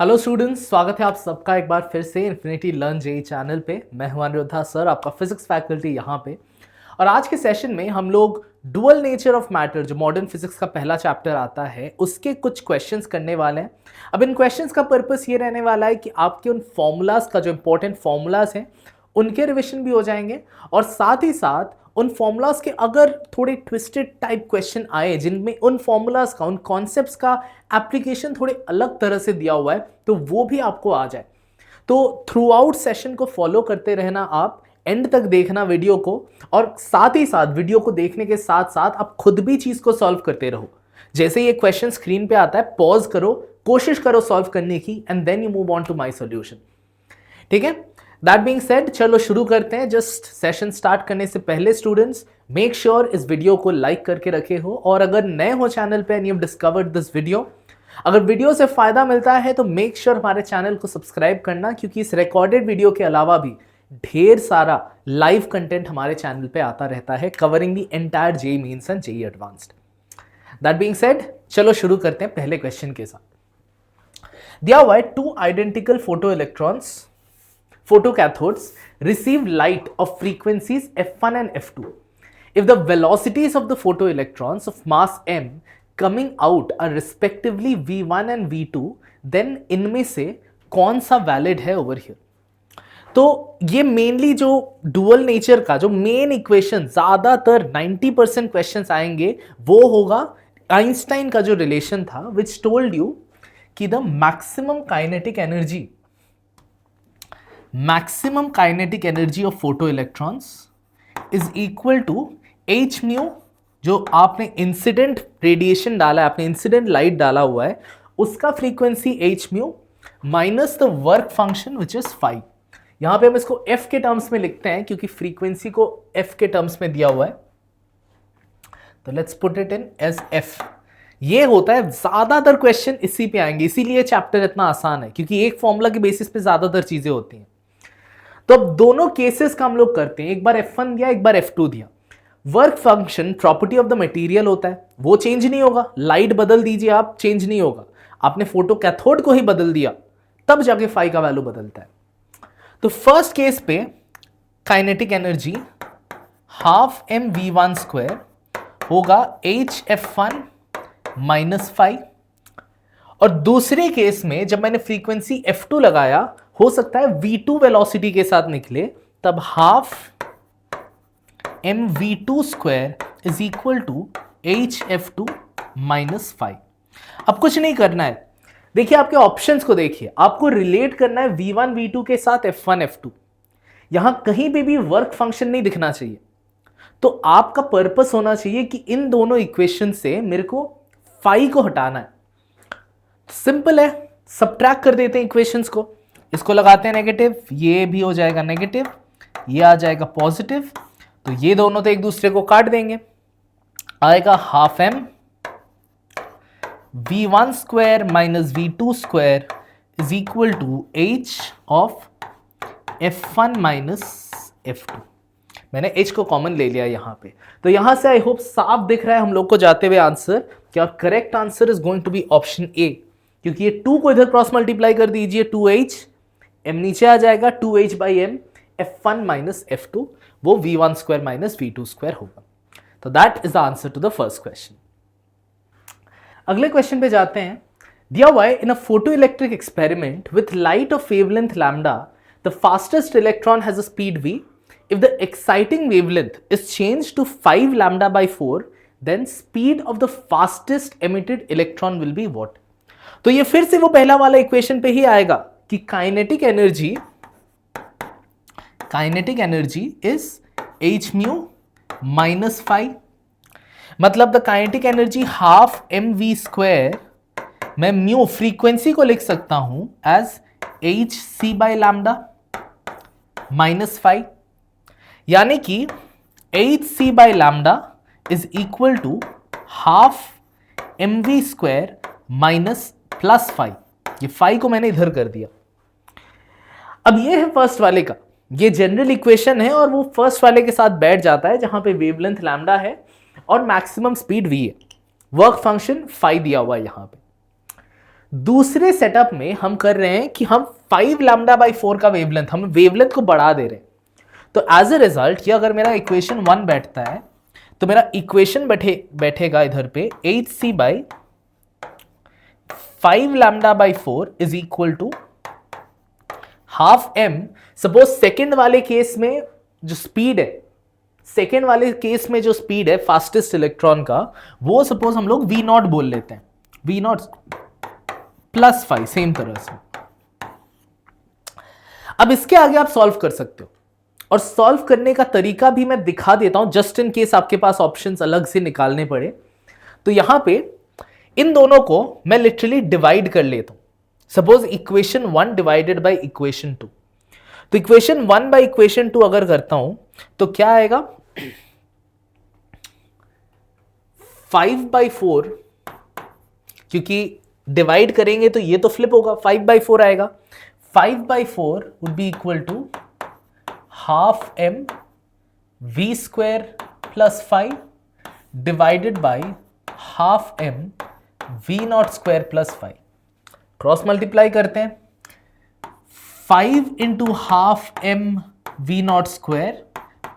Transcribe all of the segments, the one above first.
Hello students, स्वागत है आप सबका एक बार फिर से इन्फिनिटी लर्न जेई चैनल पे। मैं हूं अनिरुद्धा सर, आपका फिजिक्स फैकल्टी यहाँ पे। और आज के सेशन में हम लोग डुअल नेचर ऑफ मैटर, जो मॉडर्न फिजिक्स का पहला चैप्टर आता है, उसके कुछ क्वेश्चंस करने वाले हैं। अब इन क्वेश्चंस का पर्पस ये रहने वाला है कि आपके उन फॉर्मूलाज का, जो इंपॉर्टेंट फॉर्मूलाज हैं, उनके रिविजन भी हो जाएंगे। और साथ ही साथ उन फॉर्मूलाज के अगर थोड़े ट्विस्टेड टाइप क्वेश्चन आए, जिनमें उन फॉर्मूलाज का, उन कॉन्सेप्ट्स का एप्लीकेशन थोड़े अलग तरह से दिया हुआ है, तो वो भी आपको आ जाए। तो थ्रू आउट सेशन को फॉलो करते रहना, आप एंड तक देखना वीडियो को, और साथ ही साथ वीडियो को देखने के साथ साथ आप खुद भी चीज को सॉल्व करते रहो। जैसे ये क्वेश्चन स्क्रीन पे आता है, पॉज करो, कोशिश करो सॉल्व करने की, and then you move on to my solution. ठीक है, दैट बीइंग सेड, चलो शुरू करते हैं। जस्ट सेशन स्टार्ट करने से पहले स्टूडेंट्स, मेक श्योर इस वीडियो को लाइक करके रखे हो, और अगर नए हो चैनल पे and you have discovered this video, अगर वीडियो से फायदा मिलता है तो मेक श्योर हमारे चैनल को सब्सक्राइब करना, क्योंकि इस रिकॉर्डेड वीडियो के अलावा भी ढेर सारा लाइव कंटेंट हमारे चैनल पे आता रहता है, covering the entire JEE Mains and JEE Advanced. That being said, चलो शुरू करते हैं पहले क्वेश्चन के साथ। दिया हुआ है, two identical photo electrons, photocathodes receive light of frequencies f1 and f2. If the velocities of the photoelectrons of mass m coming out are respectively v1 and v2, then इनमें से कौन सा वैलिड है ओवर हियर। तो ये mainly जो dual nature का जो मेन इक्वेशन, ज्यादातर 90% क्वेश्चंस आएंगे, वो होगा आइंस्टाइन का जो रिलेशन था, विच टोल्ड यू कि the maximum kinetic energy of photoelectrons is equal to H mu, जो आपने इंसिडेंट रेडिएशन डाला है, आपने इंसिडेंट लाइट डाला हुआ है, उसका frequency H mu minus the work function which is phi. यहां पे हम इसको एफ के टर्म्स में लिखते हैं, क्योंकि फ्रीक्वेंसी को एफ के टर्म्स में दिया हुआ है, तो let's put it in as F. ये होता है, ज्यादातर क्वेश्चन इसी पे आएंगे, इसीलिए चैप्टर इतना आसान है, क्योंकि एक फॉर्मूला के बेसिस पे ज्यादातर चीजें होती हैं। तो अब दोनों केसेस का हम लोग करते हैं, एक बार F1 दिया, एक बार F2 दिया। Work function property of the material होता है, वो चेंज नहीं होगा। लाइट बदल दीजिए आप, चेंज नहीं होगा। आपने फोटो कैथोड को ही बदल दिया, तब जाके फाई का वैल्यू बदलता है। तो फर्स्ट केस पे kinetic energy half M v1 square होगा HF1 माइनस फाई। और दूसरे केस में जब मैंने फ्रीक्वेंसी F2 लगाया, हो सकता है V2 वेलोसिटी के साथ निकले, तब half M v2 square is equal to HF2 minus five. अब कुछ नहीं करना है, देखिए आपके ऑप्शंस को देखिए, आपको रिलेट करना है V1 V2 के साथ F1 F2। यहां कहीं पे भी वर्क फंक्शन नहीं दिखना चाहिए। तो आपका पर्पस होना चाहिए कि इन दोनों इक्वेशन से मेरे को फाई को हटाना है। सिंपल है, सबट्रैक्ट कर देते हैं इक्वेशंस को, इसको लगाते हैं नेगेटिव, ये भी हो जाएगा नेगेटिव, ये आ जाएगा पॉजिटिव, तो ये दोनों तो एक दूसरे को काट देंगे। आएगा half M v1 square minus v2 square is equal to h of f1 minus f2। मैंने h को कॉमन ले लिया यहां पे, तो यहां से आई होप साफ दिख रहा है हम लोग को जाते हुए आंसर। क्या correct answer is going to be option A, क्योंकि ये 2 को इधर क्रॉस मल्टीप्लाई कर दीजिए, 2h, m नीचे आ जाएगा, 2h by m, f1 minus f2, वो v1 square minus v2 square होगा। तो that is the answer to the first question. अगले क्वेश्चन पे जाते हैं। दिया हुआ है, in a photo electric experiment with light of wavelength lambda, the fastest electron has a speed v. If the exciting wavelength is changed to 5 lambda by 4, then speed of the fastest emitted electron will be what? तो ये फिर से वो पहला वाला equation पे ही आएगा कि kinetic energy is h mu minus five. मतलब the kinetic energy half M we square, मैं म्यू फ्रीक्वेंसी को लिख सकता हूं as h c by lambda minus five, यानी कि h c by lambda is equal to half M we square minus plus five. ये five को मैंने इधर कर दिया। अब ये है फर्स्ट वाले का, ये जनरल इक्वेशन है, और वो फर्स्ट वाले के साथ बैठ जाता है, जहां पे वेवलेंथ लैम्डा है और मैक्सिमम स्पीड v है। वर्क फंक्शन फाइव दिया हुआ है यहां पे। दूसरे सेटअप में हम कर रहे हैं कि हम 5 लैम्डा बाई 4 का वेवलेंथ, हम वेवलेंथ को बढ़ा दे रहे हैं। तो एज ए रिजल्ट ये अगर मेरा इक्वेशन 1 बैठता है तो मेरा इक्वेशन बैठेगा इधर पे 8c by 5 lambda by 4 is equal to half M. Suppose second वाले केस में जो स्पीड है, सेकेंड वाले केस में जो स्पीड है फास्टेस्ट इलेक्ट्रॉन का, वो सपोज हम लोग v नॉट बोल लेते हैं, v नॉट प्लस 5, सेम तरह से। अब इसके आगे आप सॉल्व कर सकते हो, और सॉल्व करने का तरीका भी मैं दिखा देता हूं जस्ट इन केस आपके पास ऑप्शंस अलग से निकालने पड़े। तो यहां पे इन दोनों को मैं लिटरली डिवाइड कर लेता हूं। Suppose equation 1 divided by equation 2, तो इक्वेशन 1 बाय इक्वेशन 2 अगर करता हूं तो क्या आएगा, 5/4, क्योंकि डिवाइड करेंगे तो ये तो फ्लिप होगा, 5/4 आएगा। 5/4 would be equal to half M we square plus 5 divided by half M V not square plus 5। Cross multiply करते हैं, 5 into half M V not square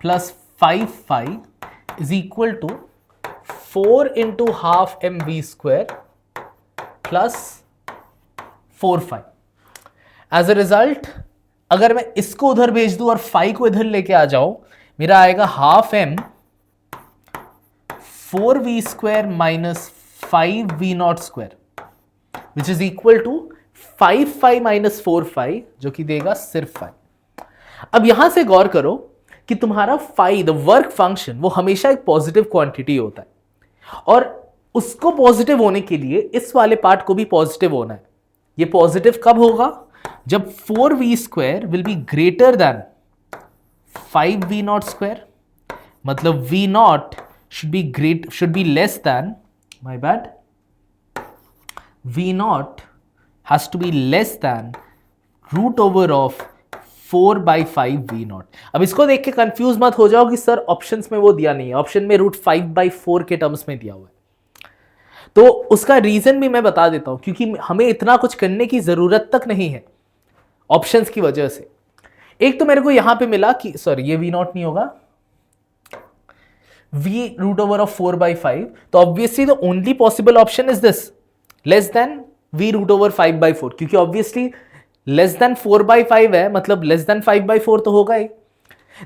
plus 5 is equal to 4 into half M we square plus 4 as a result अगर मैं इसको उधर भेज दूं और 5 को इधर लेके आ जाऊं, मेरा आएगा half M 4v square minus 5v naught square which is equal to 5 minus 4 जो कि देगा सिर्फ 5। अब यहां से गौर करो कि तुम्हारा द वर्क फंक्शन वो हमेशा एक पॉजिटिव क्वांटिटी होता है, और उसको पॉजिटिव होने के लिए इस वाले पार्ट को भी पॉजिटिव होना है। ये पॉजिटिव कब होगा, जब 4v square will be greater than 5v naught square, मतलब v not should be less than, my bad, v naught has to be less than root over of 4/5 v naught। अब इसको देख के कंफ्यूज मत हो जाओ कि सर ऑप्शंस में वो दिया नहीं है, ऑप्शन में √5/4 के टर्म्स में दिया हुआ है। तो उसका रीजन भी मैं बता देता हूं, क्योंकि हमें इतना कुछ करने की जरूरत तक नहीं है ऑप्शंस की वजह से। एक तो मेरे को यहां पे मिला कि सॉरी ये v नॉट नहीं होगा, v root over of 4/5, तो obviously the only possible option is this, less than v root over 5/4, क्योंकि ऑब्वियसली लेस देन 4/5 है, मतलब लेस देन 5/4 तो होगा ही।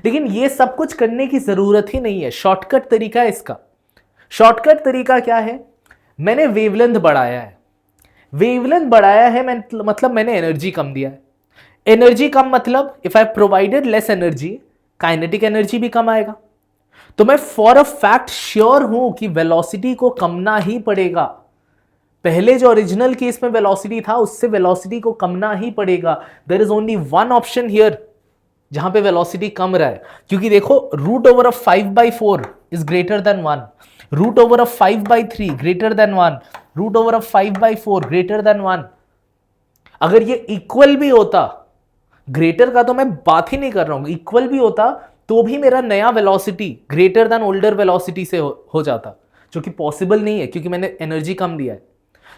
लेकिन ये सब कुछ करने की जरूरत ही नहीं है, शॉर्टकट तरीका है इसका। शॉर्टकट तरीका क्या है, मैंने वेवलेंथ बढ़ाया है, वेवलेंथ बढ़ाया है मतलब मैंने एनर्जी कम दिया है। एनर्जी कम मतलब if I provided less energy, kinetic energy भी कम आएगा। तो मैं फॉर अ फैक्ट श्योर हूं कि वेलोसिटी को कमना ही पड़ेगा। पहले जो ओरिजिनल केस में वेलोसिटी था उससे वेलोसिटी को कमना ही पड़ेगा। There is only one option here जहां पे वेलोसिटी कम रहा है, क्योंकि देखो root over of 5/4 is greater than 1, root over of 5/3 greater than 1, root over of 5/4 greater than 1। अगर ये इक्वल भी होता, ग्रेटर का तो मैं बात ही नहीं कर रहा हूं, इक्वल भी होता तो भी मेरा नया velocity greater than older velocity से हो जाता, जो कि पॉसिबल नहीं है क्योंकि मैंने एनर्जी कम दिया है।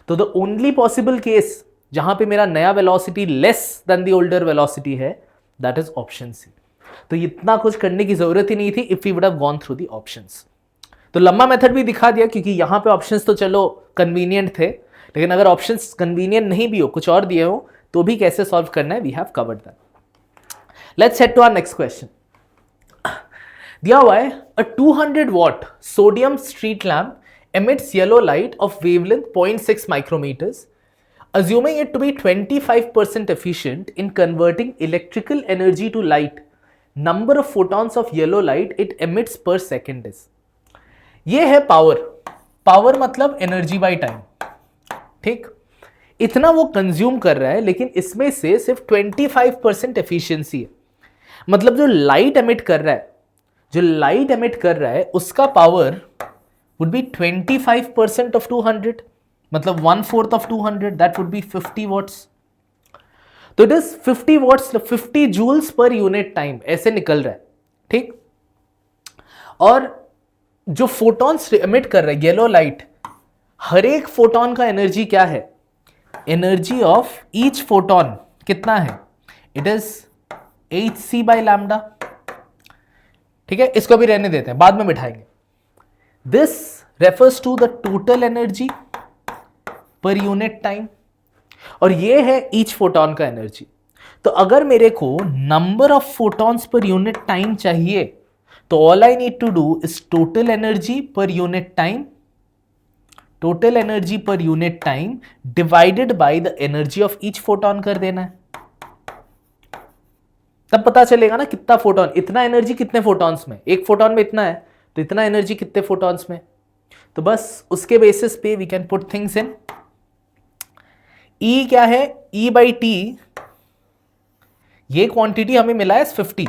तो द ओनली पॉसिबल केस जहां पे मेरा नया velocity less than the older velocity है, दैट इज ऑप्शन सी। तो इतना कुछ करने की जरूरत ही नहीं थी if we would have gone through the options. तो लंबा मेथड भी दिखा दिया, क्योंकि यहां पे ऑप्शंस तो चलो कन्वीनियंट थे, लेकिन अगर ऑप्शंस कन्वीनियंट नहीं भी हो, कुछ और दिए हो, तो भी कैसे सॉल्व करना है, we have covered that. Let's head to our next question. दिया हुआ है a 200 watt sodium street lamp emits yellow light of wavelength 0.6 micrometers, assuming it to be 25% efficient in converting electrical energy to light. Number of photons of yellow light it emits per second is। ये है power, power मतलब energy by time, ठीक। इतना वो consume कर रहा है, लेकिन इसमें से सिर्फ 25% एफिशिएंसी है। मतलब जो लाइट एमिट कर रहा है, जो लाइट एमिट कर रहा है उसका पावर वुड बी 25% ऑफ 200, मतलब 1/4 of 200, that would be 50 watts. तो it is 50 watts, 50 joules per unit time ऐसे निकल रहा है, ठीक। और जो फोटॉन्स एमिट कर रहा है येलो लाइट, हर एक फोटोन का एनर्जी क्या है, एनर्जी ऑफ ईच फोटोन कितना है, it is hc by lambda. ठीक है, इसको भी रहने देते हैं, बाद में बिठाएंगे। This refers to the total energy per unit time, और ये है ईच फोटोन का एनर्जी। तो अगर मेरे को number of photons per unit time चाहिए तो all I need to do is total energy per unit time, total energy per unit time divided by the energy of each photon कर देना है। तब पता चलेगा ना कितना फोटोन, इतना एनर्जी कितने फोटॉन्स में, एक फोटोन में इतना है तो इतना एनर्जी कितने फोटॉन्स में। तो बस उसके बेसिस पे we can put things in. E क्या है, E बाई टी, ये क्वांटिटी हमें मिला है 50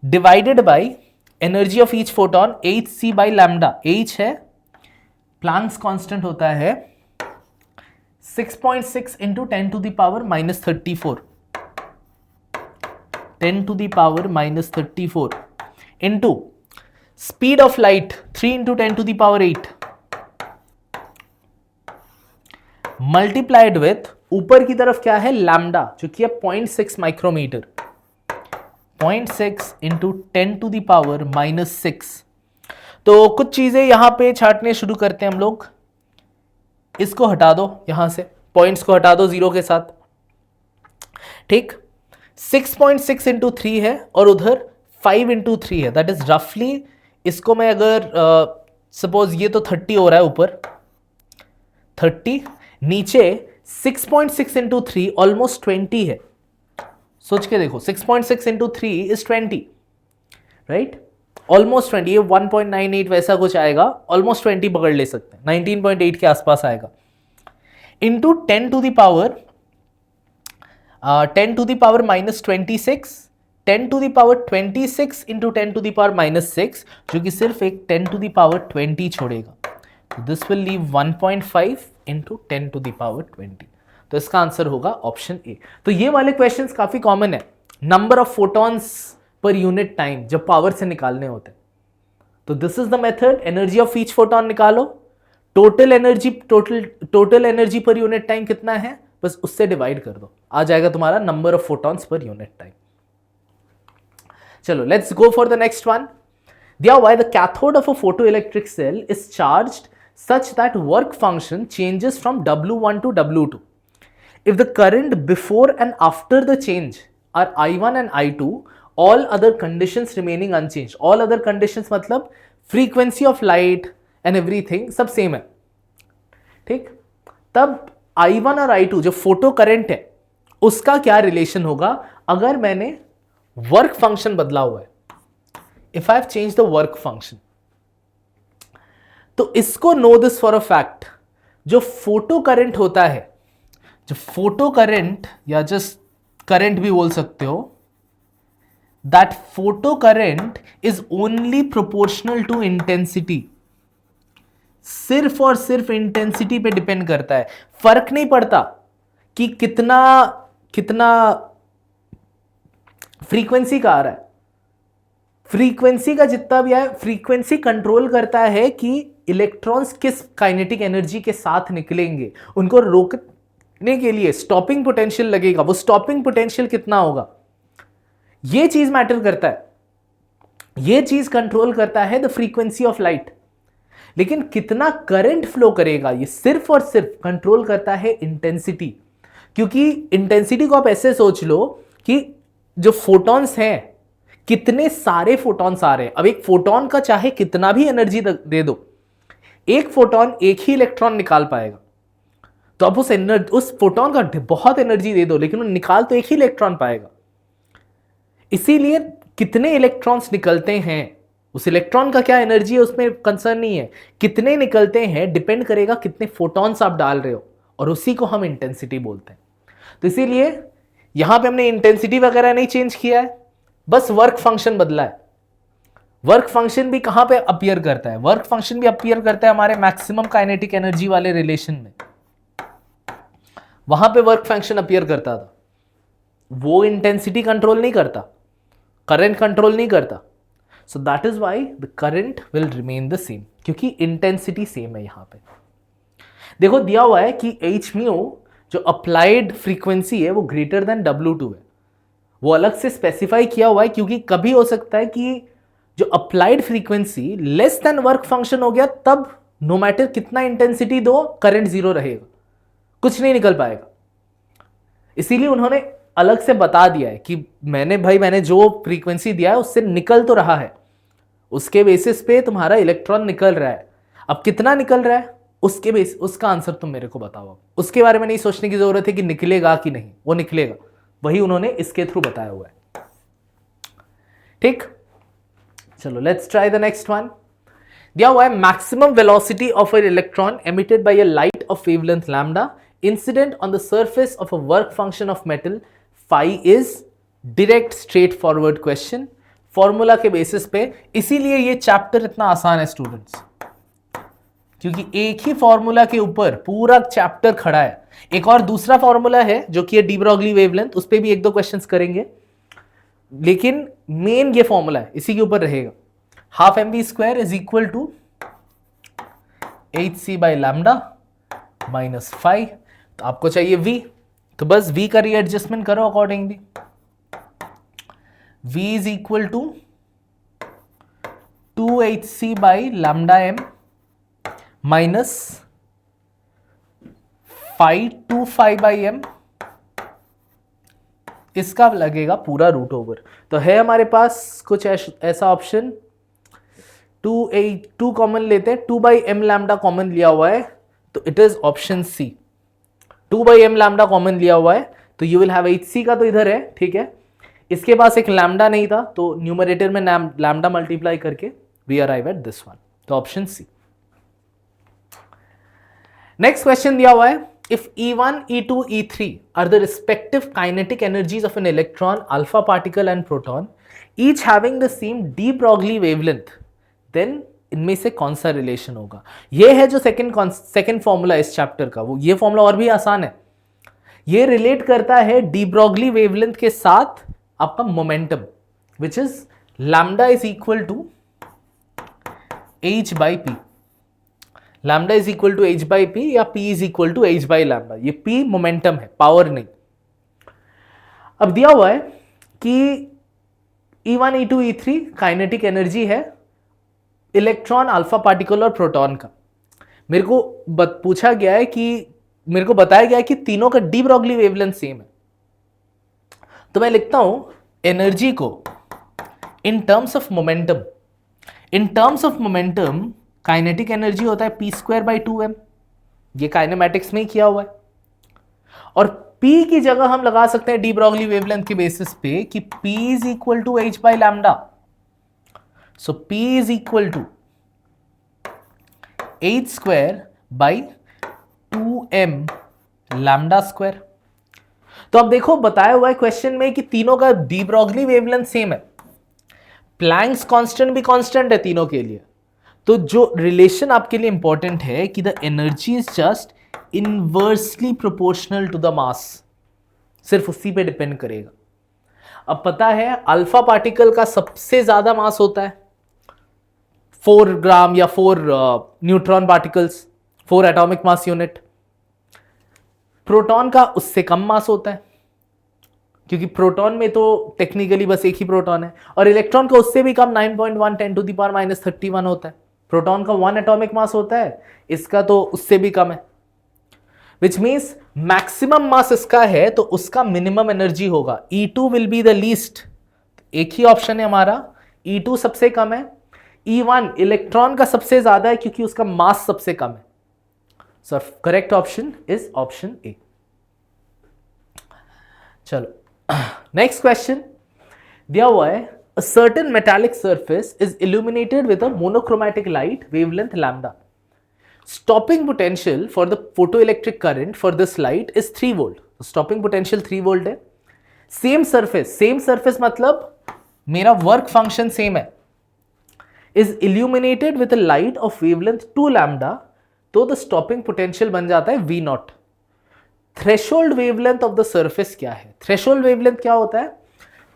divided by energy of each photon hc by lambda. h है, प्लैंक्स कांस्टेंट होता है 6.6 into 10 to the power minus 34, 10 to the power minus 34 into speed of light 3 into 10 to the power 8 multiplied with ऊपर की तरफ क्या है lambda, जो कि है 0.6 micrometre, 0.6 into 10 to the power minus 6। तो कुछ चीजें यहां पे छांटने शुरू करते हैं हम लोग। इसको हटा दो यहां से, पॉइंट्स को हटा दो जीरो के साथ। ठीक, 6.6 इंटू 3 है और उधर 5 इंटू 3 है, दैट इज रफली, इसको मैं अगर सपोज ये तो 30 हो रहा है ऊपर 30, नीचे 6.6 इंटू 3 ऑलमोस्ट 20 है। सोच के देखो 6.6 इंटू 3 इज 20, राइट, ऑलमोस्ट 20, ये 1.98 वैसा कुछ आएगा, ऑलमोस्ट 20 पकड़ ले सकते हैं, 19.8 के आसपास आएगा, into 10 to the power 10 to the power minus 26, 10 to the power 26 into 10 to the power minus 6, जो कि सिर्फ एक 10 टू द पावर 20 छोड़ेगा। तो this will leave 1.5 into 10 to the power 20। तो इसका आंसर होगा ऑप्शन ए। तो ये वाले क्वेश्चंस काफी कॉमन है, number of photons per unit time जब पावर से निकालने होते हैं। तो this is the method, energy of each photon निकालो, total energy per unit time कितना है, बस उससे डिवाइड कर दो, आ जाएगा तुम्हारा number of photons per unit time. चलो let's go for the next one. दिया हुआ है the cathode of a photoelectric cell is charged such that work function changes from W1 to W2. If the current before and after the change are I1 and I2, all other conditions remaining unchanged. All other conditions मतलब frequency of light and everything सब same है, ठीक। तब I1 और I2 जो photo current है उसका क्या रिलेशन होगा अगर मैंने वर्क फंक्शन बदला हुआ है, if I have change the work function. तो इसको know this for a fact, जो फोटो करंट होता है, जो फोटो करंट या जस्ट करंट भी बोल सकते हो, that photo current is only proportional to intensity. सिर्फ और सिर्फ इंटेंसिटी पे डिपेंड करता है, फर्क नहीं पड़ता कि कितना कितना फ्रीक्वेंसी का आ रहा है। फ्रीक्वेंसी का जितना भी है, फ्रीक्वेंसी कंट्रोल करता है कि इलेक्ट्रॉन्स किस काइनेटिक एनर्जी के साथ निकलेंगे, उनको रोकने के लिए स्टॉपिंग पोटेंशियल लगेगा, वो स्टॉपिंग पोटेंशियल कितना होगा, ये चीज मैटर करता है, ये चीज कंट्रोल करता है द फ्रीक्वेंसी ऑफ लाइट। लेकिन कितना करंट फ्लो करेगा ये सिर्फ और सिर्फ कंट्रोल करता है इंटेंसिटी। क्योंकि इंटेंसिटी को आप ऐसे सोच लो कि जो फोटॉन्स हैं, कितने सारे फोटॉन्स आ रहे हैं। अब एक फोटॉन का चाहे कितना भी एनर्जी दे दो, एक फोटॉन एक ही इलेक्ट्रॉन निकाल पाएगा। तो अब उस फोटॉन का बहुत एनर्जी दे दो, लेकिन वो निकाल तो एक ही इलेक्ट्रॉन पाएगा। इसीलिए कितने इलेक्ट्रॉन्स निकलते हैं, उस इलेक्ट्रॉन का क्या एनर्जी है उसमें कंसर्न नहीं है, कितने निकलते हैं डिपेंड करेगा कितने फोटॉन्स आप डाल रहे हो, और उसी को हम इंटेंसिटी बोलते हैं। तो इसीलिए यहां पे हमने इंटेंसिटी वगैरह नहीं चेंज किया है, बस वर्क फंक्शन बदला है। वर्क फंक्शन भी कहां पे अपीयर करता है, वर्क फंक्शन भी अपीयर करता है हमारे मैक्सिमम काइनेटिक एनर्जी वाले रिलेशन में, वहां पे वर्क फंक्शन अपीयर करता था। वो इंटेंसिटी कंट्रोल नहीं करता, करंट कंट्रोल नहीं करता। So that is why the current will remain the same, क्योंकि इंटेंसिटी सेम है यहां पे। देखो दिया हुआ है कि एच म्यू जो अप्लाइड फ्रीक्वेंसी है वो ग्रेटर देन W2 है, वो अलग से स्पेसिफाई किया हुआ है क्योंकि कभी हो सकता है कि जो applied frequency less than work function हो गया, तब नो मैटर कितना इंटेंसिटी दो करंट जीरो रहेगा, कुछ नहीं निकल पाएगा। इसीलिए उन्होंने अलग से बता दिया है कि मैंने जो फ्रीक्वेंसी दिया है उससे निकल तो रहा है, उसके बेसिस पे तुम्हारा इलेक्ट्रॉन निकल रहा है। अब कितना निकल रहा है उसके बेस उसका आंसर तुम मेरे को बताओ। अब उसके बारे में नहीं सोचने की जरूरत है कि निकलेगा कि नहीं, वो निकलेगा, वही उन्होंने इसके थ्रू बताया हुआ है। ठीक, चलो let's try the next one. दिया हुआ है maximum velocity of an electron emitted by a light of wavelength lambda incident on the surface of a work function of metal phi is direct straight forward question, formula के basis पे। इसीलिए ये chapter इतना आसान है students, क्योंकि एक ही formula के ऊपर पूरा चैप्टर खड़ा है। एक और दूसरा फॉर्मूला है जो कि है डी ब्रॉगली वेवलेंथ, उस पर भी एक दो क्वेश्चंस करेंगे, लेकिन मेन ये फॉर्मूला है, इसी के ऊपर रहेगा। Half M we square is equal to h c by lambda minus 5। तो आपको चाहिए v, तो बस v का रीएडजस्टमेंट करो accordingly. v is equal to 2hc by lambda m minus 5 by m, इसका लगेगा पूरा रूट ओवर। तो है हमारे पास कुछ ऐसा ऑप्शन, 2 कॉमन लेते हैं, 2 बाई एम लैम्डा कॉमन लिया हुआ है, तो it is option C. 2 by m lambda common लिया हुआ है तो you will have h c का तो इधर है, ठीक है। इसके पास एक लैम्डा नहीं था तो न्यूमरेटर में लैम्डा मल्टीप्लाई करके we arrive at this one, तो ऑप्शन सी। नेक्स्ट क्वेश्चन दिया हुआ है, if E1, E2, E3 are the respective kinetic energies of an electron, alpha particle and proton, each having the same de Broglie wavelength, then इनमें से कौन सा relation होगा। ये है जो सेकंड फॉर्मूला इस चैप्टर का, वो ये फॉर्मूला और भी आसान है। ये रिलेट करता है डी ब्रॉगली वेवलेंथ के साथ आपका momentum, which is lambda is equal to h by p. Lambda is equal to h by p या p is equal to h by lambda. ये p मोमेंटम है, पावर नहीं। अब दिया हुआ है कि E1, E2, E3 kinetic energy है इलेक्ट्रॉन, अल्फा पार्टिकल और प्रोटॉन का। मेरे को पूछा गया है कि मेरे को बताया गया है कि तीनों का डी ब्रॉगली वेवलेंथ सेम है, तो मैं लिखता हूं एनर्जी को in terms of momentum. In terms of momentum kinetic energy होता है p स्क्वायर बाई 2m, ये काइनेमैटिक्स में ही किया हुआ है। और p की जगह हम लगा सकते हैं डी ब्रॉगली वेवलेंथ के बेसिस पे कि p is equal to h by lambda, so p is equal to h square by 2m lambda square. तो अब देखो बताया हुआ है क्वेश्चन में कि तीनों का डी ब्रॉगली वेवलेंथ सेम है, प्लैंक्स कांस्टेंट भी कांस्टेंट है तीनों के लिए। तो जो रिलेशन आपके लिए इंपॉर्टेंट है कि the energy is just inversely proportional to the mass, सिर्फ उसी पे डिपेंड करेगा। अब पता है अल्फा पार्टिकल का सबसे ज्यादा मास होता है 4 ग्राम या 4 neutron particles, 4 atomic mass unit. Proton का उससे कम मास होता है, क्योंकि प्रोटॉन में तो टेक्निकली बस एक ही प्रोटॉन है, और इलेक्ट्रॉन का उससे भी कम 9.1 10 टू द पावर माइनस 31 होता है। प्रोटॉन का 1 एटॉमिक मास होता है, इसका तो उससे भी कम है, विच मीन्स मैक्सिमम मास इसका है तो उसका मिनिमम एनर्जी होगा। E2 will be the least, एक ही ऑप्शन है हमारा, E2 सबसे कम है। E1 इलेक्ट्रॉन का सबसे ज्यादा है क्योंकि उसका मास सबसे कम है। So correct option is option ए। चलो नेक्स्ट क्वेश्चन दिया हुआ है, a certain metallic surface is illuminated with a monochromatic light wavelength lambda. Stopping potential for the photoelectric current for this light is 3 volt. Stopping potential 3 volt है। Same surface मतलब मेरा work function same है, is illuminated with a light of wavelength 2 lambda, तो the stopping potential बन जाता है V not. Threshold wavelength of the surface क्या है? थ्रेशोल्ड वेवलेंथ क्या होता है?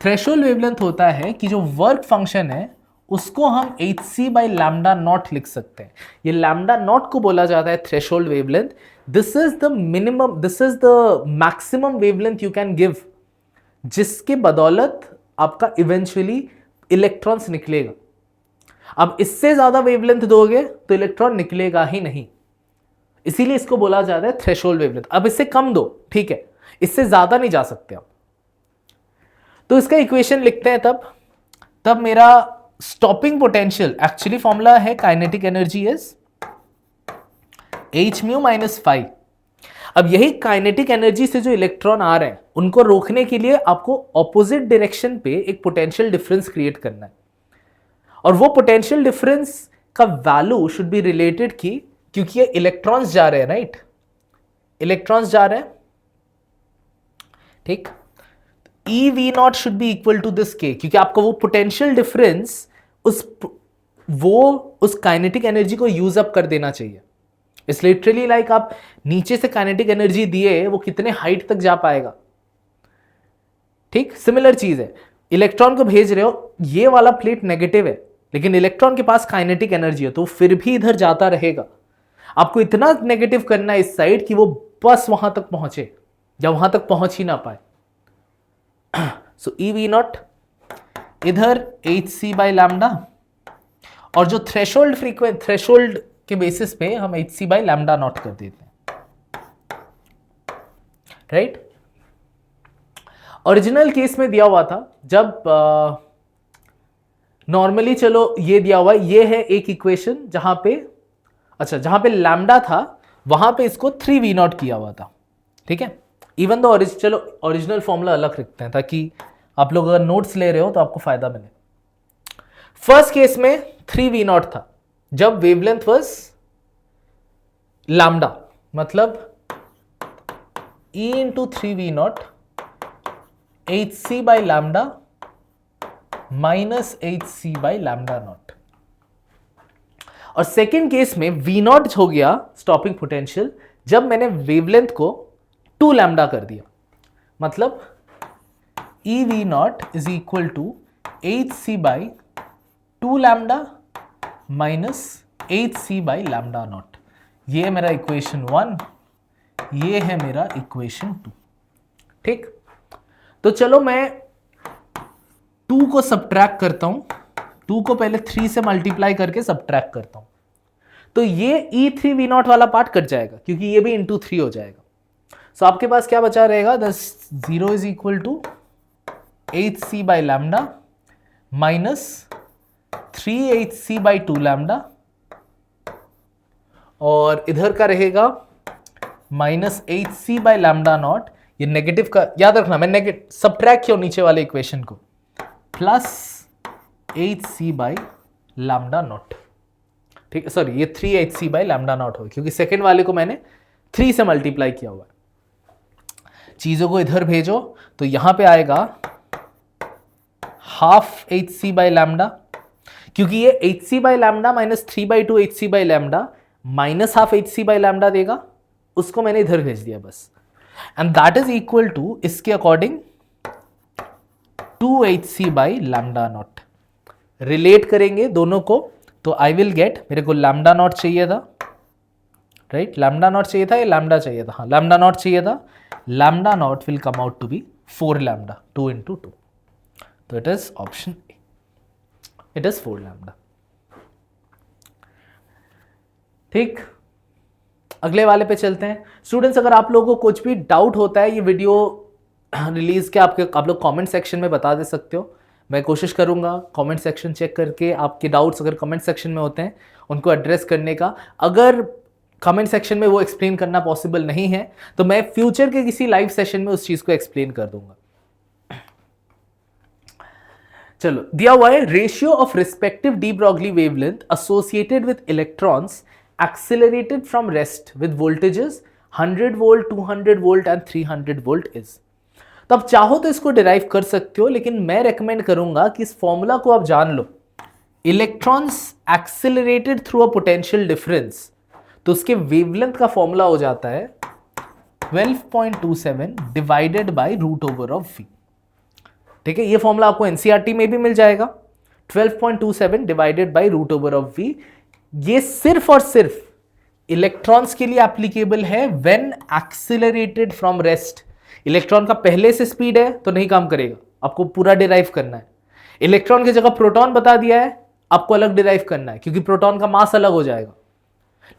थ्रेशोल्ड वेवलेंथ होता है कि जो वर्क फंक्शन है उसको हम hc बाई लैम्डा नॉट लिख सकते हैं। ये लैम्डा नॉट को बोला जाता है threshold wavelength. This is the minimum, this is the maximum wavelength you can give, जिसके बदौलत आपका इवेंचुअली इलेक्ट्रॉन्स निकलेगा। अब इससे ज्यादा वेवलेंथ दोगे तो इलेक्ट्रॉन निकलेगा ही नहीं, इसीलिए इसको बोला जाता है थ्रेशोल्ड वेवलेंथ। अब इससे कम दो, ठीक है, इससे ज्यादा नहीं जा सकते आप। तो इसका इक्वेशन लिखते हैं तब मेरा स्टॉपिंग पोटेंशियल, एक्चुअली फॉर्मूला है kinetic energy is h mu minus phi. अब यही काइनेटिक एनर्जी से जो इलेक्ट्रॉन आ रहे हैं उनको रोकने के लिए आपको ऑपोजिट डायरेक्शन पे एक पोटेंशियल डिफरेंस क्रिएट करना है, और वो पोटेंशियल डिफरेंस का वैल्यू शुड बी रिलेटेड की, क्योंकि ये इलेक्ट्रॉन्स जा रहे हैं, राइट, इलेक्ट्रॉन्स जा रहे हैं, ठीक। E V naught should be equal to this K, क्योंकि आपको वो पोटेंशियल डिफरेंस उस काइनेटिक एनर्जी को यूज अप कर देना चाहिए। इट्स लिटरली लाइक आप नीचे से काइनेटिक एनर्जी दिए, वो कितने हाइट तक जा पाएगा, ठीक। सिमिलर चीज है, इलेक्ट्रॉन को भेज रहे हो, ये वाला प्लेट नेगेटिव है, लेकिन इलेक्ट्रॉन के पास काइनेटिक एनर्जी है, तो फिर भी इधर जाता रहेगा। आपको इतना नेगेटिव करना है इस साइड कि वो बस वहां तक पहुंचे, या वहां तक पहुंच ही ना पाए। सो ई वी नॉट इधर hc बाई लैम्डा, और जो थ्रेशोल्ड के बेसिस पे हम hc बाई लैम्डा नॉट कर देते हैं, राइट। ओरिजिनल केस में दिया हुआ था, जब नॉर्मली चलो ये दिया हुआ, ये है एक इक्वेशन जहां पे लैम्डा था, वहां पे इसको 3v0 किया हुआ था, ठीक है। इवन दो चलो ओरिजिनल फॉर्मूला अलग रखते हैं, ताकि आप लोग अगर नोट्स ले रहे हो तो आपको फायदा मिले। फर्स्ट केस में 3v0 था, जब वेवलेंथ वाज लैम्डा, मतलब e into 3v0 hc by lambda minus hc by lambda not. और सेकेंड केस में v0 हो गया स्टॉपिंग पोटेंशियल, जब मैंने वेवलेंथ को 2 लैम्डा कर दिया, मतलब e V naught is equal to hc by 2 lambda minus hc by lambda naught. ये है मेरा इक्वेशन 1, ये है मेरा इक्वेशन 2, ठीक। तो चलो मैं 2 को सब्ट्रैक्ट करता हूं, 2 को पहले 3 से मल्टीप्लाई करके सब्ट्रैक्ट करता हूं, तो ये E3V0 वाला पार्ट कट जाएगा, क्योंकि ये भी इंटू 3 हो जाएगा। सो आपके पास क्या बचा रहेगा, 0 is equal to hc by lambda minus 3hc by 2 lambda, और इधर का रहेगा minus hc by lambda naught. ये नेगेटिव का याद रखना, मैं नेगेटिव सब्ट्रैक्ट किया नीचे वाले इक्वेशन को, plus hc by lambda not, ठीक है। सॉरी, ये 3hc बाई लैम्डा नॉट हो, क्योंकि सेकेंड वाले को मैंने 3 से मल्टीप्लाई किया हुआ है। चीजों को इधर भेजो तो यहां पे आएगा हाफ hc बाई लैम्डा, क्योंकि ये hc by lambda minus 3/2 hc by lambda minus half hc by lambda देगा, उसको मैंने इधर भेज दिया बस। And that is equal to इसके according 2hc by lambda naught. Relate करेंगे दोनों को तो आई विल गेट, मेरे को लैम्डा नॉट चाहिए था, राइट, लैम्डा नॉट चाहिए था या लैम्डा चाहिए था, हाँ लैम्डा नॉट चाहिए था। Lambda naught will come out to be 4 lambda, 2 into 2, तो it is option A, it is 4 lambda, ठीक। अगले वाले पे चलते हैं। स्टूडेंट्स, अगर आप लोगों को कुछ भी डाउट होता है ये वीडियो रिलीज के आप लोग कमेंट सेक्शन में बता दे सकते हो, मैं कोशिश करूंगा कमेंट सेक्शन चेक करके आपके डाउट्स अगर कमेंट सेक्शन में होते हैं उनको एड्रेस करने का। अगर कमेंट सेक्शन में वो एक्सप्लेन करना पॉसिबल नहीं है तो मैं फ्यूचर के किसी लाइव सेशन में उस चीज को एक्सप्लेन कर दूंगा। चलो, दिया हुआ है ratio of respective D Broglie wavelength associated with electrons accelerated from rest with voltages 100 volt, 200 volt and 300 volt is। तो आप चाहो तो इसको डिराइव कर सकते हो, लेकिन मैं रेकमेंड करूंगा कि इस फॉर्मूला को आप जान लो। Electrons accelerated through a potential difference, तो उसके वेवलेंथ का फॉर्मूला हो जाता है 12.27 divided by root over of v, ठीक है। ये फॉर्मूला आपको एनसीईआरटी में भी मिल जाएगा, 12.27 divided by root over of V. ये सिर्फ और सिर्फ इलेक्ट्रॉन्स के लिए एप्लीकेबल है when accelerated from rest. Electron का पहले से स्पीड है तो नहीं काम करेगा, आपको पूरा डिराइव करना है। इलेक्ट्रॉन की जगह प्रोटॉन बता दिया है, आपको अलग डिराइव करना है क्योंकि प्रोटॉन का मास अलग हो जाएगा।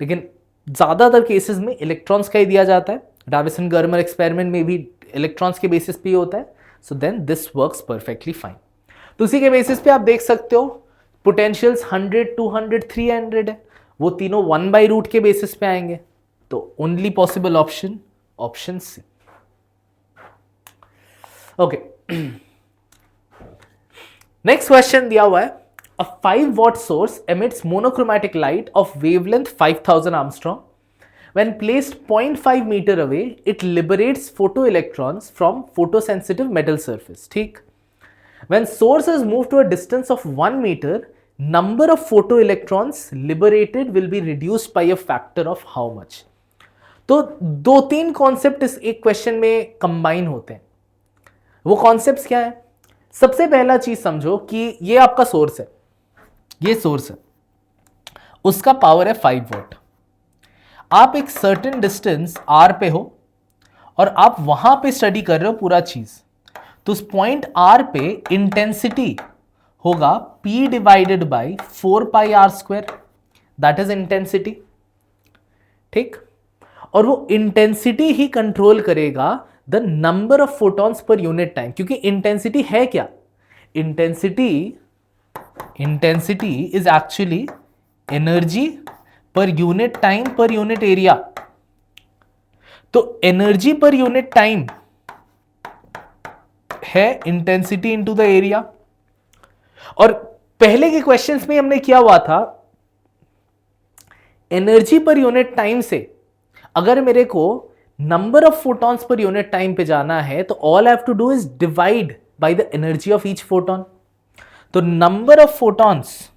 लेकिन ज्यादातर केसेस में इलेक्ट्रॉन्स का ही दिया जाता है। डाविसन गर्मर एक्सपेरिमेंट में भी इलेक्ट्रॉन्स के बेसिस पे होता है। So then this works perfectly fine. तो उसी के बेसिस पे आप देख सकते हो पोटेंशियल्स 100, 200, 300 है, वो तीनों 1/रूट के बेसिस पे आएंगे। तो only possible option option C. Okay, next question दिया हुआ है, a 5 watt source emits monochromatic light of wavelength 5000 Armstrong. When placed 0.5 meter away, it liberates photoelectrons from photosensitive metal surface. ठीक? When source is moved to a distance of 1 meter, number of photoelectrons liberated will be reduced by a factor of how much? तो 2-3 concept इस एक question में combine होते हैं। वो concepts क्या है? सबसे पहला चीज समझो कि ये आपका सोर्स है, ये सोर्स है, उसका पावर है 5 वॉट। आप एक सर्टेन डिस्टेंस आर पे हो और आप वहां पे स्टडी कर रहे हो पूरा चीज, तो उस पॉइंट आर पे इंटेंसिटी होगा P divided by 4πr², that is intensity. ठीक, और वो इंटेंसिटी ही कंट्रोल करेगा the number of photons per unit time. क्योंकि इंटेंसिटी है क्या? Intensity is actually energy per unit time per unit area. तो एनर्जी पर यूनिट टाइम है intensity into the area. और पहले के क्वेश्चंस में हमने किया हुआ था, एनर्जी पर यूनिट टाइम से अगर मेरे को number of photons per unit time पे जाना है तो all I have to do is divide by the energy of each photon. तो number of photons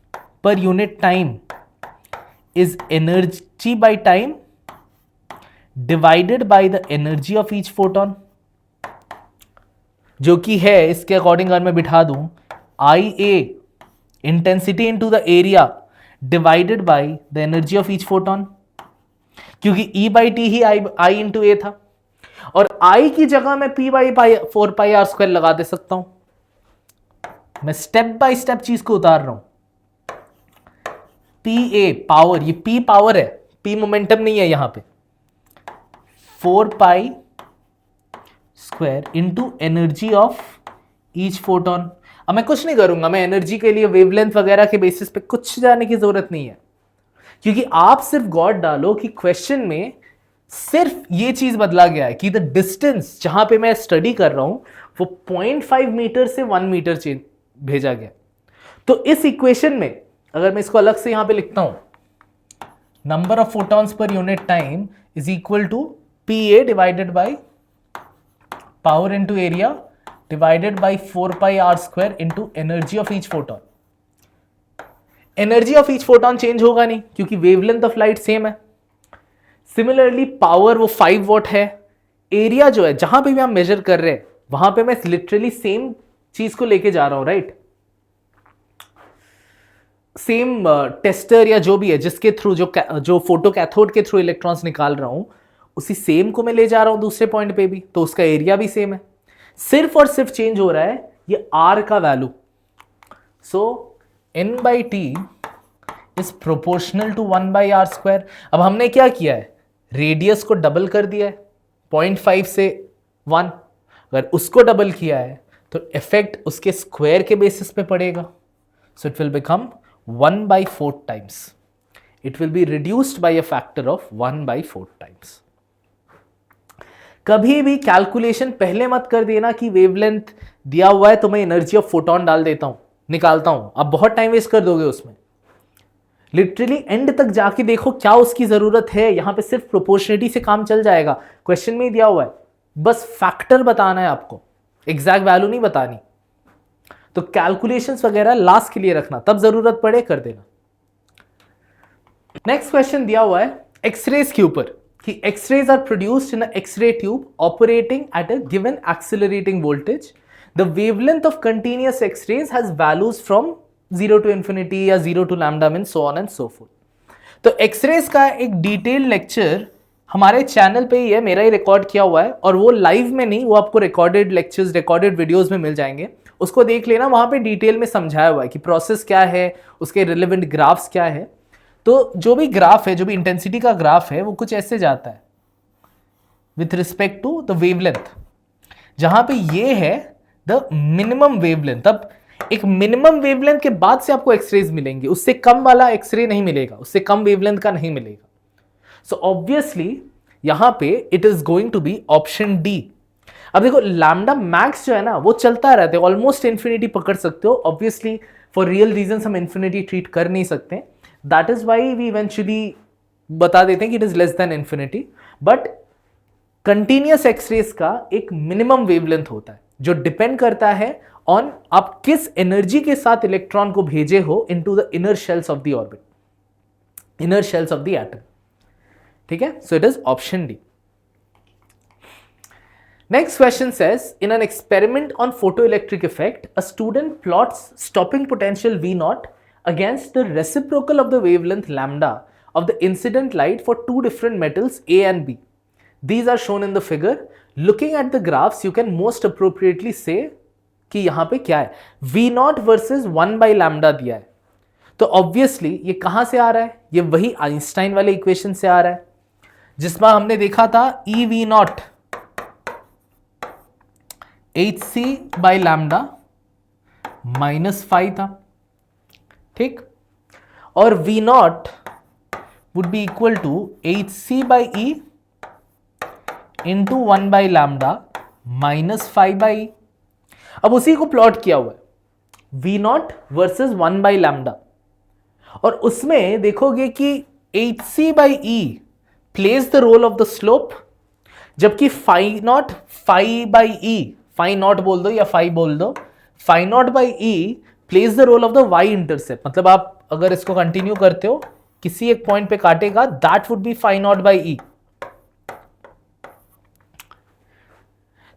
per unit time is energy by time divided by the energy of each photon, जो कि है इसके according अगर मैं बिठा दूं IA intensity into the area divided by the energy of each photon, क्योंकि E/T ही I इंटू ए था। और I की जगह मैं P/4πr² लगा दे सकता हूं। मैं स्टेप बाय स्टेप चीज को उतार रहा हूं। PA पावर, ये P पावर है, P मोमेंटम नहीं है यहां पे। 4π² into energy of each photon. अब मैं कुछ नहीं करूंगा, मैं एनर्जी के लिए वेवलेंथ वगैरह के बेसिस पे कुछ जाने की जरूरत नहीं है, क्योंकि आप सिर्फ गौर डालो कि क्वेश्चन में सिर्फ ये चीज बदला गया है कि द डिस्टेंस जहां पे मैं स्टडी कर रहा हूं वो 0.5 मीटर से 1 मीटर भेजा गया। तो इस इक्वेशन में अगर मैं इसको अलग से यहां पे लिखता हूं, number of photons per unit time is equal to PA divided by power into area divided by 4πr² into energy of each photon. Energy of each photon change होगा नहीं क्योंकि वेवलेंथ ऑफ लाइट सेम है। Similarly power वो 5 what है। Area जो है जहां पे भी हम मेजर कर रहे हैं वहां पे मैं लिटरली सेम चीज को लेके जा रहा हूं, राइट? सेम टेस्टर या जो भी है जिसके थ्रू जो फोटो कैथोड के थ्रू इलेक्ट्रॉन्स निकाल रहा हूं, उसी सेम को मैं ले जा रहा हूं दूसरे पॉइंट पे भी, तो उसका एरिया भी सेम है। सिर्फ और सिर्फ चेंज हो रहा है ये R का value. So N/T is proportional to 1/r²। अब हमने क्या किया है, रेडियस को डबल कर दिया है 0.5 से 1। अगर उसको डबल किया है तो इफेक्ट उसके स्क्वायर के बेसिस पे पड़ेगा। So it will become 1/4 times. It will be reduced by a factor of 1/4 times. कभी भी कैलकुलेशन पहले मत कर देना कि वेवलेंथ दिया हुआ है तो मैं एनर्जी ऑफ फोटॉन डाल देता हूं, निकालता हूं। आप बहुत टाइम वेस्ट कर दोगे उसमें। लिटरली एंड तक जाके देखो क्या उसकी जरूरत है। यहां पे सिर्फ प्रोपोर्शनलिटी से काम चल जाएगा, क्वेश्चन में ही दिया हुआ है, बस फैक्टर बताना है आपको, एग्जैक्ट वैल्यू नहीं बतानी। तो कैलकुलेशंस वगैरह लास्ट के लिए रखना, तब जरूरत पड़े कर देना। नेक्स्ट क्वेश्चन दिया हुआ है एक्सरेज के ऊपर कि X-rays are produced in X-ray tube operating at a given accelerating voltage. The wavelength of continuous X-rays has values from 0 to infinity या 0 to lambda min so on and so forth. तो X-rays का एक detail lecture हमारे channel पे ही है, मेरा ही record किया हुआ है, और वो लाइव में नहीं, वो आपको रिकॉर्डेड लेक्चर्स, रिकॉर्डेड वीडियोस में मिल जाएंगे, उसको देख लेना। वहां पे डिटेल में समझाया हुआ है कि प्रोसेस क्या है, उसके रिलेवेंट ग्राफ्स क्या है। तो जो भी ग्राफ है, जो भी इंटेंसिटी का ग्राफ है, वो कुछ ऐसे जाता है with respect to the wavelength, जहां पे ये है द मिनिमम वेवलेंथ। अब एक मिनिमम वेवलेंथ के बाद से आपको एक्सरेज मिलेंगे, उससे कम वाला एक्सरे नहीं मिलेगा, उससे कम वेवलेंथ का नहीं मिलेगा। सो ऑब्वियसली यहां पे it is going to be option D. अब देखो लैम्डा मैक्स जो है ना, वो चलता रहता है, ऑलमोस्ट इंफिनिटी पकड़ सकते हो। ऑब्वियसली फॉर रियल रीजन हम इंफिनिटी ट्रीट कर नहीं सकते, that is why we eventually बता देते हैं कि it is less than infinity. But continuous X-rays का एक मिनिमम वेवलेंथ होता है जो डिपेंड करता है ऑन आप किस एनर्जी के साथ इलेक्ट्रॉन को भेजे हो into the inner shells of the orbit, inner shells of the atom. ठीक है, so it is option D. Next question says, in an experiment on photoelectric effect, a student plots stopping potential V naught against the reciprocal of the wavelength lambda of the incident light for two different metals A and B. These are shown in the figure. Looking at the graphs, you can most appropriately say कि यहाँ पे क्या है, V naught versus 1 by lambda दिया है। तो obviously ये कहाँ से आ रहा है, ये वही आइंस्टाइन वाले इक्वेशन से आ रहा है जिसमें हमने देखा था E V naught hc by lambda -5 था। ठीक, और V naught would be equal to hc by e into 1 by lambda -5 by. अब उसी को प्लॉट किया हुआ है V naught versus 1 by lambda, और उसमें देखोगे कि hc by e plays the role of the slope, जबकि phi naught phi by e, phi naught बोल दो या फाई बोल दो, phi naught by e plays the role of the y intercept. मतलब आप अगर इसको कंटिन्यू करते हो, किसी एक पॉइंट पे काटेगा, that would be phi naught by e.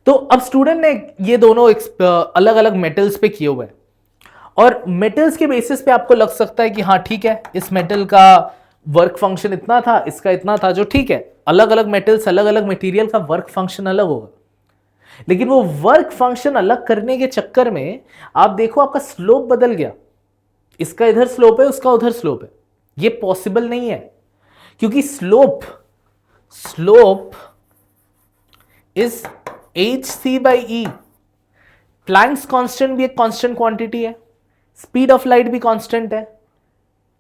तो अब स्टूडेंट ने ये दोनों अलग अलग मेटल्स पे किए हुए हैं, और मेटल्स के बेसिस पे आपको लग सकता है कि हाँ ठीक है, इस मेटल का वर्क फंक्शन इतना था, इसका इतना था, जो ठीक है, अलग अलग मेटल्स, अलग अलग मटेरियल का वर्क फंक्शन अलग होगा, लेकिन वो वर्क फंक्शन अलग करने के चक्कर में आप देखो आपका स्लोप बदल गया, इसका इधर स्लोप है, उसका उधर स्लोप है। ये पॉसिबल नहीं है, क्योंकि slope is hc by E. Planck's constant भी एक कांस्टेंट क्वांटिटी है, स्पीड ऑफ लाइट भी कांस्टेंट है,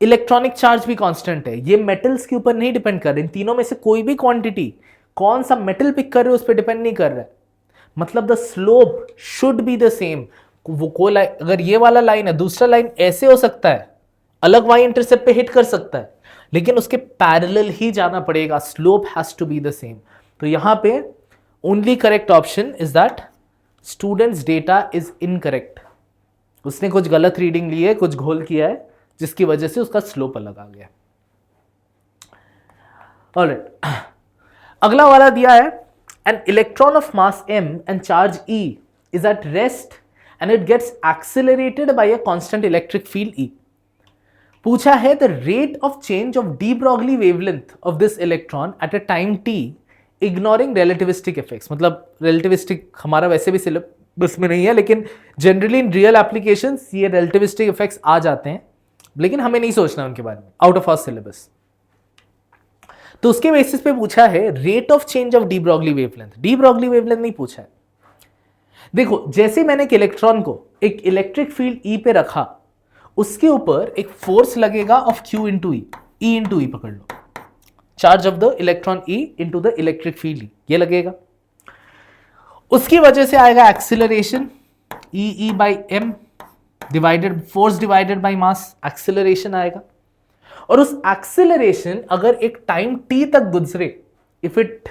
इलेक्ट्रॉनिक चार्ज भी कांस्टेंट है। ये मेटल्स के ऊपर नहीं डिपेंड कर रहे, इन तीनों में से कोई भी क्वांटिटी, कौन सा मेटल पिक कर रहे हो उस पर डिपेंड नहीं कर रहा है। मतलब the slope should be the same. वो को अगर ये वाला लाइन है, दूसरा लाइन ऐसे हो सकता है, अलग वाई इंटरसेप्ट पे हिट कर सकता है, लेकिन उसके पैरेलल ही जाना पड़ेगा, slope has to be the same. तो यहां पे only correct option is that students data is incorrect. उसने कुछ गलत रीडिंग ली है, कुछ घोल किया है, जिसकी वजह से उसका स्लोप अलग आ गया। ऑलराइट, अगला वाला दिया है, an electron of mass m and charge E is at rest and it gets accelerated by a constant electric field E. पूछा है the rate of change of de Broglie wavelength of this electron at a time t ignoring relativistic effects। मतलब relativistic हमारा वैसे भी syllabus में नहीं है, लेकिन जनरली इन रियल एप्लीकेशंस ये relativistic effects आ जाते हैं, लेकिन हमें नहीं सोचना उनके बारे में, आउट ऑफ आवर सिलेबस। तो उसके बेसिस पे पूछा है rate of change of de Broglie wavelength. D Broglie wavelength नहीं पूछा है। देखो, जैसे मैंने एक इलेक्ट्रॉन को एक इलेक्ट्रिक फील्ड ई पे रखा, उसके ऊपर एक फोर्स लगेगा of q into e, e into e पकड़ लो, charge of the electron e into the electric field e, ये लगेगा। उसकी वजह से आएगा acceleration e by m divided, force divided by mass, acceleration आएगा। और उस एक्सिलरेशन अगर एक टाइम टी तक गुजरे, इफ इट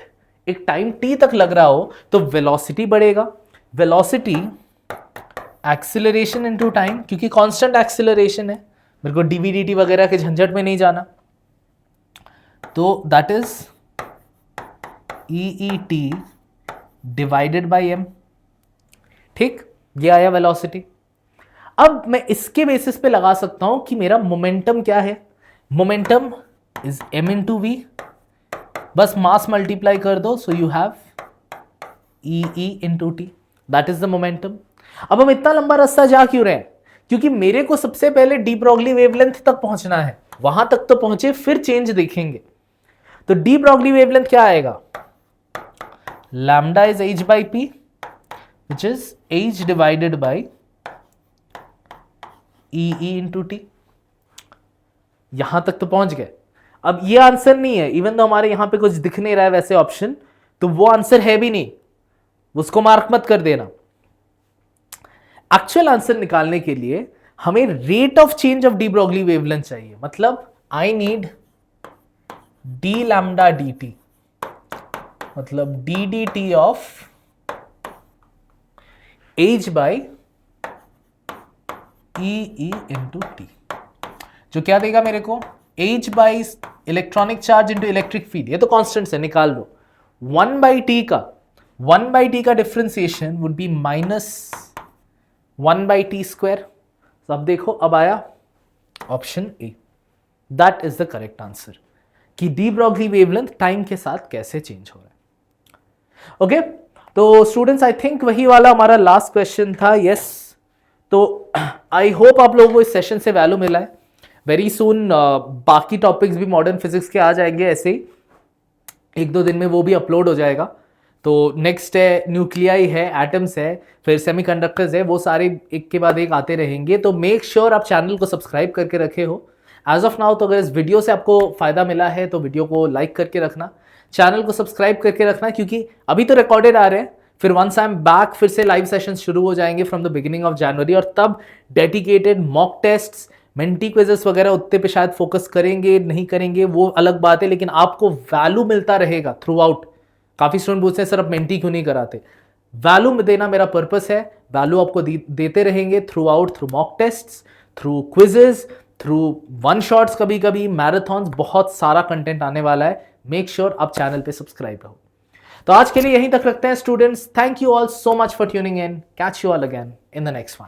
एक टाइम टी तक लग रहा हो, तो वेलोसिटी बढ़ेगा। वेलोसिटी एक्सिलरेशन इनटू टाइम, क्योंकि कांस्टेंट एक्सिलरेशन है, मेरे को डीवीडीटी वगैरह के झंझट में नहीं जाना, तो that is E t divided by m. ठीक, ये आया वेलोसिटी। अब मैं इसके बेसिस पे लगा सकता हूं कि मेरा मोमेंटम क्या है। Momentum is m into v, बस मास मल्टीप्लाई कर दो, so you have E into t, that is the momentum. अब हम इतना लंबा रास्ता जा क्यों रहे हैं? क्योंकि मेरे को सबसे पहले डी ब्रॉगली वेवलेंथ तक पहुंचना है, वहां तक तो पहुंचे फिर चेंज देखेंगे। तो डी ब्रॉगली वेवलेंथ क्या आएगा? Lambda is h by P which is h divided by E into T. यहां तक तो पहुंच गए। अब ये आंसर नहीं है, इवन तो हमारे यहां पे कुछ दिख नहीं रहा है वैसे ऑप्शन, तो वो आंसर है भी नहीं, उसको मार्क मत कर देना। एक्चुअल आंसर निकालने के लिए हमें rate of change of de Broglie wavelength चाहिए। मतलब I need d lambda d t, मतलब d d t of h by e into t, जो क्या देगा मेरे को? h by electronic charge into electric field, ये तो कॉन्स्टेंट है, निकाल लो। 1 बाई टी का differentiation would be minus 1 by t square. अब देखो, अब आया option A, that is the correct answer कि डी ब्रॉगली वेवलेंथ टाइम के साथ कैसे चेंज हो रहा है। ओके, तो स्टूडेंट्स आई थिंक वही वाला हमारा लास्ट क्वेश्चन था। यस, तो आई होप आप लोगों को इस सेशन से वैल्यू मिला है। वेरी सून बाकी टॉपिक्स भी मॉडर्न फिजिक्स के आ जाएंगे, ऐसे ही 1-2 दिन में वो भी अपलोड हो जाएगा। तो नेक्स्ट है न्यूक्लियाई है, एटम्स है, फिर सेमीकंडक्टर्स है, वो सारे एक के बाद एक आते रहेंगे। तो मेक श्योर आप चैनल को सब्सक्राइब करके रखे हो एज ऑफ नाउ। तो अगर इस वीडियो से आपको फायदा मिला है तो वीडियो को लाइक करके रखना, चैनल को सब्सक्राइब करके रखना, क्योंकि अभी तो रिकॉर्डेड आ रहे हैं, फिर वंस आई एम बैक फिर से लाइव सेशन शुरू हो जाएंगे from the beginning of January, और तब dedicated mock tests, Menti quizzes वगैरह उतने पे शायद फोकस करेंगे, नहीं करेंगे वो अलग बात है, लेकिन आपको वैल्यू मिलता रहेगा थ्रू आउट। काफी स्टूडेंट पूछते हैं सर आप मेंटी क्यों नहीं कराते? वैल्यू देना मेरा पर्पस है, वैल्यू आपको देते रहेंगे through out, through mock tests, through quizzes, through one shots, कभी कभी मैराथन्स, बहुत सारा कंटेंट आने वाला है। मेक श्योर आप चैनल पे सब्सक्राइब रहो। तो आज के लिए यहीं तक रखते हैं students. Thank you all so much for tuning in. Catch you all again in the next one.